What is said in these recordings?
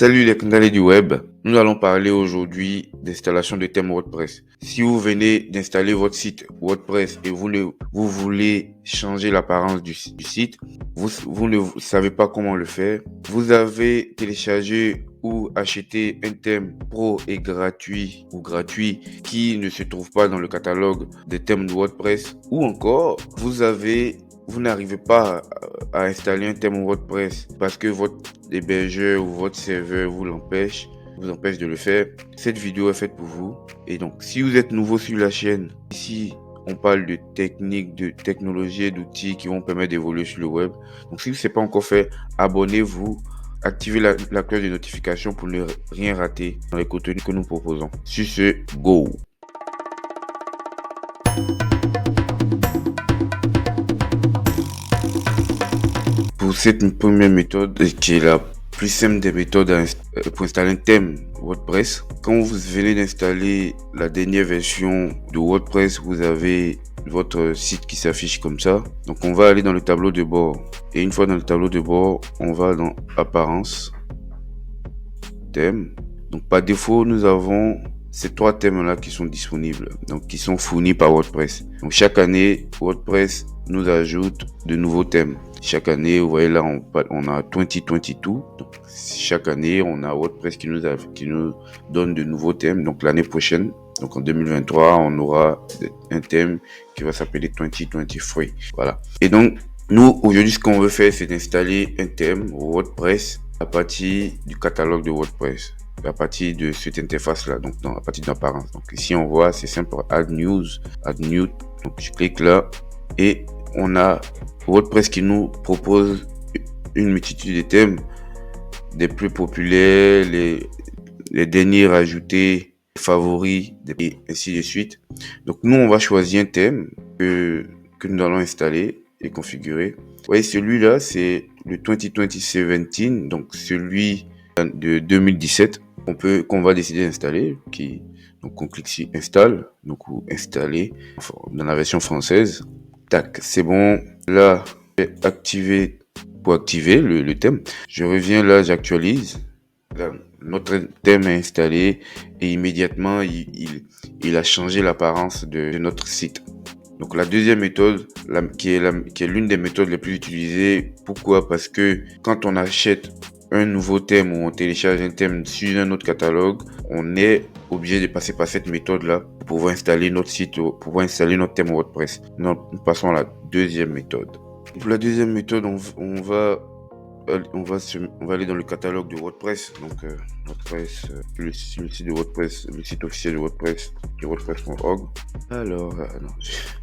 Salut les Candalés du web, nous allons parler aujourd'hui d'installation de thèmes WordPress. Si vous venez d'installer votre site WordPress et vous voulez changer l'apparence du site, vous ne savez pas comment le faire, vous avez téléchargé ou acheté un thème pro et gratuit qui ne se trouve pas dans le catalogue des thèmes de WordPress, ou encore vous n'arrivez pas à installer un thème WordPress parce que votre hébergeur ou votre serveur vous empêche de le faire. Cette vidéo est faite pour vous. Et donc, si vous êtes nouveau sur la chaîne, ici, on parle de techniques, de technologies et d'outils qui vont permettre d'évoluer sur le web. Donc, si ce n'est pas encore fait, abonnez-vous. Activez la cloche de notification pour ne rien rater dans les contenus que nous proposons. Sur ce, go! Pour cette première méthode, qui est la plus simple des méthodes pour installer un thème WordPress, quand vous venez d'installer la dernière version de WordPress, vous avez votre site qui s'affiche comme ça. Donc on va aller dans le tableau de bord, et une fois dans le tableau de bord, on va dans apparence, thème. Donc par défaut, nous avons ces trois thèmes là qui sont disponibles, donc qui sont fournis par WordPress. Donc chaque année, WordPress nous ajoute de nouveaux thèmes. Chaque année, vous voyez là, on a 2022. Donc, chaque année, on a WordPress qui nous donne de nouveaux thèmes. Donc l'année prochaine, donc en 2023, on aura un thème qui va s'appeler 2023. Voilà. Et donc, nous, aujourd'hui, ce qu'on veut faire, c'est d'installer un thème WordPress à partir du catalogue de WordPress, à partir de cette interface là, donc à partir d'apparence. Donc ici on voit, c'est simple, add new. Donc je clique là et on a WordPress qui nous propose une multitude de thèmes, des plus populaires, les derniers rajoutés, les favoris et ainsi de suite. Donc nous on va choisir un thème que nous allons installer et configurer. Vous voyez, celui-là c'est le 2017, donc celui de 2017 qu'on va décider d'installer. Donc on clique sur install, donc ou installer dans la version française. Tac, c'est bon. Là, je vais activer pour activer le thème. Je reviens là, j'actualise. Notre thème est installé et immédiatement il a changé l'apparence de notre site. Donc la deuxième méthode, qui est l'une des méthodes les plus utilisées. Pourquoi? Parce que quand on achète un nouveau thème ou on télécharge un thème sur un autre catalogue, on est obligé de passer par cette méthode là pour pouvoir installer notre site, pour pouvoir installer notre thème WordPress. Donc, nous passons à la deuxième méthode. Pour la deuxième méthode, on va aller dans le catalogue de WordPress. Donc WordPress, le site de WordPress, le site officiel de WordPress, qui est wordpress.org. Alors non,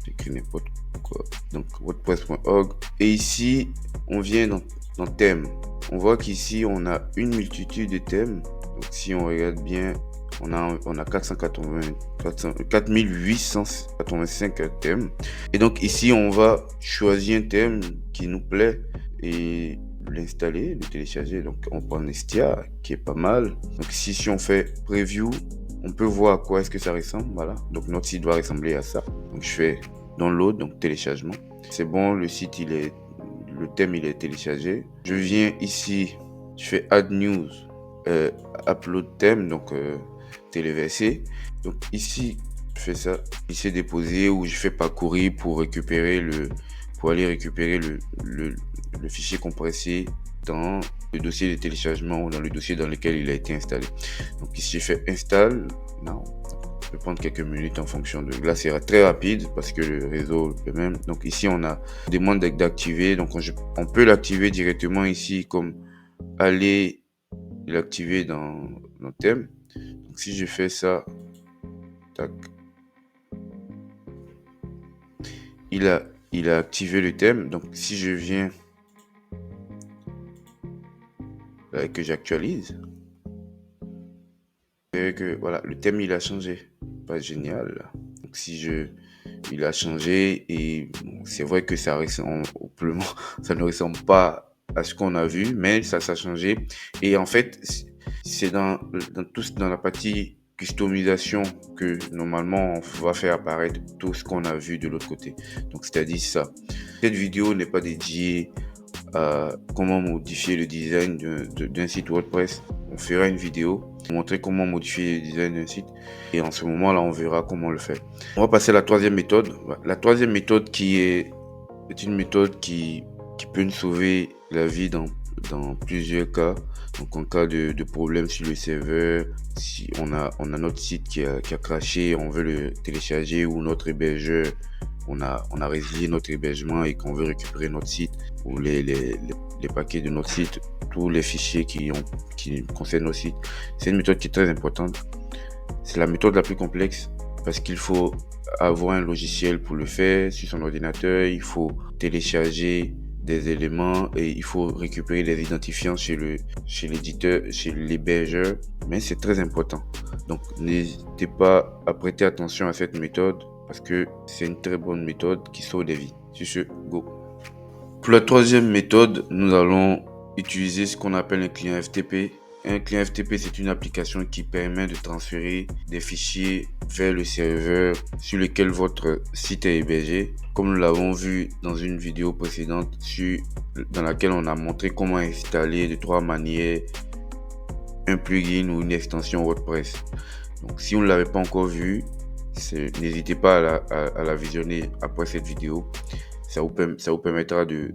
j'écris n'importe quoi. Donc wordpress.org. Et ici, on vient dans thème. On voit qu'ici on a une multitude de thèmes. Donc si on regarde bien, on a 4885 thèmes. Et donc ici on va choisir un thème qui nous plaît et l'installer, le télécharger. Donc on prend Nestia qui est pas mal. Donc ici, si on fait preview, on peut voir à quoi est-ce que ça ressemble. Voilà, donc notre site doit ressembler à ça. Donc je fais download, donc téléchargement. C'est bon, le thème il est téléchargé. Je viens ici, je fais add news, upload thème, donc téléverser. Donc ici je fais ça, ici déposer, ou je fais parcourir pour aller récupérer le fichier compressé dans le dossier de téléchargement ou dans le dossier dans lequel il a été installé. Donc ici je fais install. Non, ça peut prendre quelques minutes en fonction de... Là c'est très rapide parce que le réseau le peut même. Donc ici on demande d'activer. Donc on peut l'activer directement ici, comme aller l'activer dans le thème. Donc si je fais ça, tac, il a activé le thème. Donc si je viens là et que j'actualise, vous verrez que voilà, le thème il a changé. Pas génial. Donc si il a changé, et bon, c'est vrai que ça ne ressemble pas à ce qu'on a vu, mais ça a changé. Et en fait, c'est dans la partie customisation que normalement on va faire apparaître tout ce qu'on a vu de l'autre côté. Donc c'est-à-dire ça. Cette vidéo n'est pas dédiée à comment modifier le design d'un site WordPress. On fera une vidéo pour montrer comment modifier le design d'un site. Et en ce moment-là, on verra comment le faire. On va passer à la troisième méthode. La troisième méthode est une méthode qui peut nous sauver la vie dans plusieurs cas. Donc en cas de problème sur le serveur, si on a notre site qui a crashé, on veut le télécharger, ou notre hébergeur, on a résilié notre hébergement et qu'on veut récupérer notre site, ou les paquets de notre site, tous les fichiers qui concernent notre site. C'est une méthode qui est très importante. C'est la méthode la plus complexe parce qu'il faut avoir un logiciel pour le faire sur son ordinateur. Il faut télécharger des éléments et il faut récupérer les identifiants chez l'éditeur, chez l'hébergeur. Mais c'est très important. Donc n'hésitez pas à prêter attention à cette méthode parce que c'est une très bonne méthode qui sauve des vies. Sur ce, go. Pour la troisième méthode, nous allons utiliser ce qu'on appelle un client FTP. Un client FTP, c'est une application qui permet de transférer des fichiers vers le serveur sur lequel votre site est hébergé. Comme nous l'avons vu dans une vidéo précédente dans laquelle on a montré comment installer de 3 manières un plugin ou une extension WordPress. Donc si vous ne l'avez pas encore vu, n'hésitez pas à la visionner après cette vidéo. Ça vous permettra de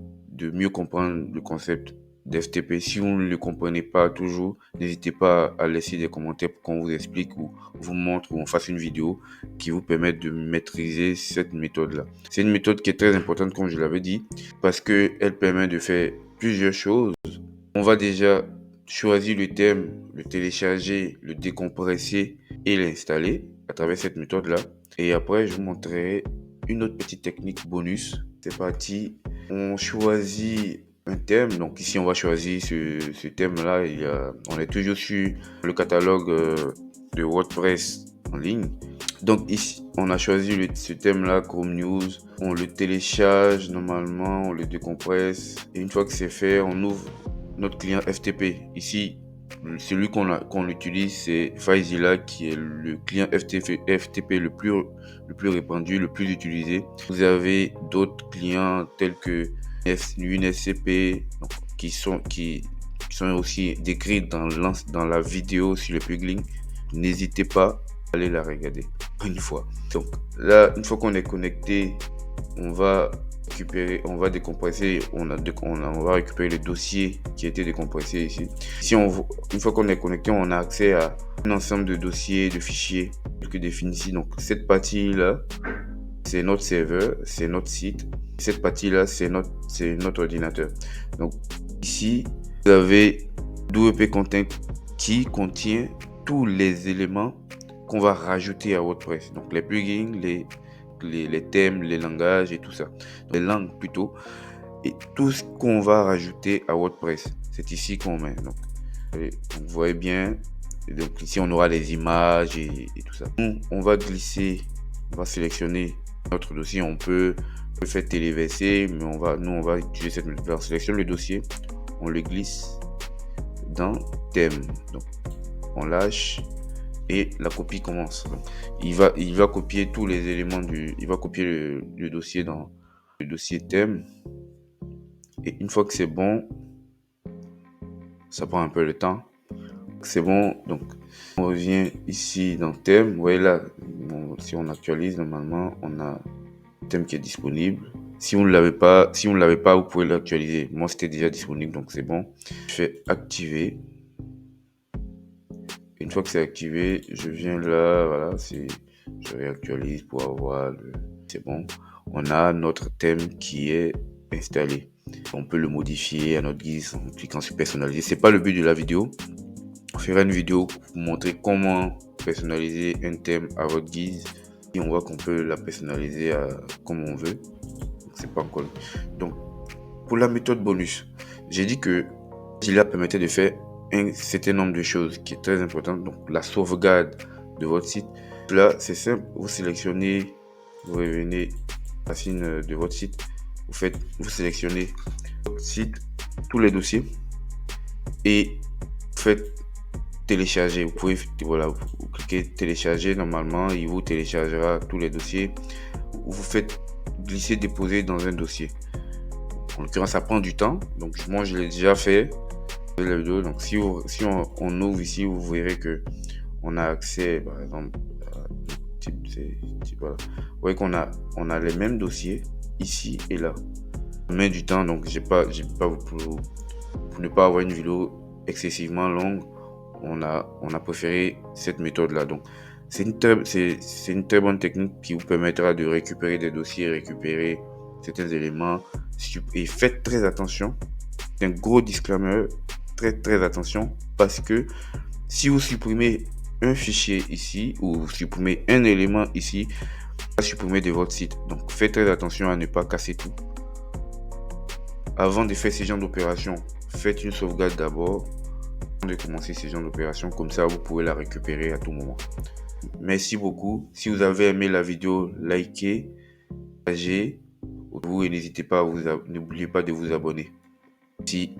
mieux comprendre le concept d'FTP. Si vous ne le comprenez pas toujours, n'hésitez pas à laisser des commentaires pour qu'on vous explique ou vous montre ou on fasse une vidéo qui vous permette de maîtriser cette méthode-là. C'est une méthode qui est très importante, comme je l'avais dit, parce qu'elle permet de faire plusieurs choses. On va déjà choisir le thème, le télécharger, le décompresser et l'installer à travers cette méthode-là. Et après, je vous montrerai une autre petite technique bonus. C'est parti. On choisit un thème. Donc ici, on va choisir ce thème-là. On est toujours sur le catalogue de WordPress en ligne. Donc ici, on a choisi ce thème-là, Chrome News. On le télécharge normalement, on le décompresse. Et une fois que c'est fait, on ouvre notre client FTP. Ici, celui qu'on utilise, c'est FileZilla, qui est le client FTP le plus répandu, le plus utilisé. Vous avez d'autres clients tels que WinSCP, qui sont aussi décrits dans la vidéo sur le plugin. N'hésitez pas à aller la regarder une fois. Donc là, une fois qu'on est connecté, on va décompresser, on va récupérer le dossier qui a été décompressé ici. Une fois qu'on est connecté, on a accès à un ensemble de dossiers, de fichiers que définit ici. Donc cette partie-là, c'est notre serveur, c'est notre site. Cette partie-là, c'est notre ordinateur. Donc ici, vous avez WP Content qui contient tous les éléments qu'on va rajouter à WordPress. Donc les plugins, les thèmes, les langages et tout ça. Les langues plutôt. Et tout ce qu'on va rajouter à WordPress. C'est ici qu'on met. Donc vous voyez bien. Donc ici on aura les images et tout ça. On va glisser, on va sélectionner notre dossier. On peut le faire téléverser, mais on va utiliser cette méthode. On sélectionne le dossier, on le glisse dans thème. Donc on lâche. Et la copie commence. Donc, il va copier tous les éléments il va copier le dossier dans le dossier thème. Et une fois que c'est bon, ça prend un peu de temps. C'est bon, donc on revient ici dans thème. Vous voyez là, si on actualise, normalement, on a un thème qui est disponible. Si vous ne l'avez pas, vous pouvez l'actualiser. Moi, c'était déjà disponible, donc c'est bon. Je fais activer. Une fois que c'est activé, je viens là, voilà, je réactualise pour avoir c'est bon. On a notre thème qui est installé. On peut le modifier à notre guise en cliquant sur personnaliser. C'est pas le but de la vidéo. On fera une vidéo pour vous montrer comment personnaliser un thème à votre guise. Et on voit qu'on peut la personnaliser comme on veut. C'est pas encore. Donc, pour la méthode bonus, j'ai dit que FileZilla permettait de faire un certain nombre de choses qui est très important. Donc la sauvegarde de votre site, là c'est simple, vous sélectionnez, vous revenez à la racine de votre site, vous sélectionnez votre site, tous les dossiers et vous faites télécharger. Vous pouvez, voilà, vous cliquez télécharger, normalement il vous téléchargera tous les dossiers. Vous faites glisser déposer dans un dossier. En l'occurrence, ça prend du temps. Donc, moi, je l'ai déjà fait. La vidéo. Donc, si on ouvre ici, vous verrez que on a accès, par exemple, à voilà. Vous voyez on a les mêmes dossiers ici et là. Ça met du temps, donc j'ai pas pour ne pas avoir une vidéo excessivement longue, on a préféré cette méthode là. Donc c'est une très bonne technique qui vous permettra de récupérer des dossiers, récupérer certains éléments. Et faites très attention, c'est un gros disclaimer, très attention, parce que si vous supprimez un fichier ici ou vous supprimez un élément ici, vous supprimez de votre site. Donc faites très attention à ne pas casser tout. Avant de faire ce genre d'opération, faites une sauvegarde d'abord avant de commencer ce genre d'opération. Comme ça, vous pouvez la récupérer à tout moment. Merci beaucoup. Si vous avez aimé la vidéo, likez, partagez. Et n'hésitez pas n'oubliez pas de vous abonner. Merci.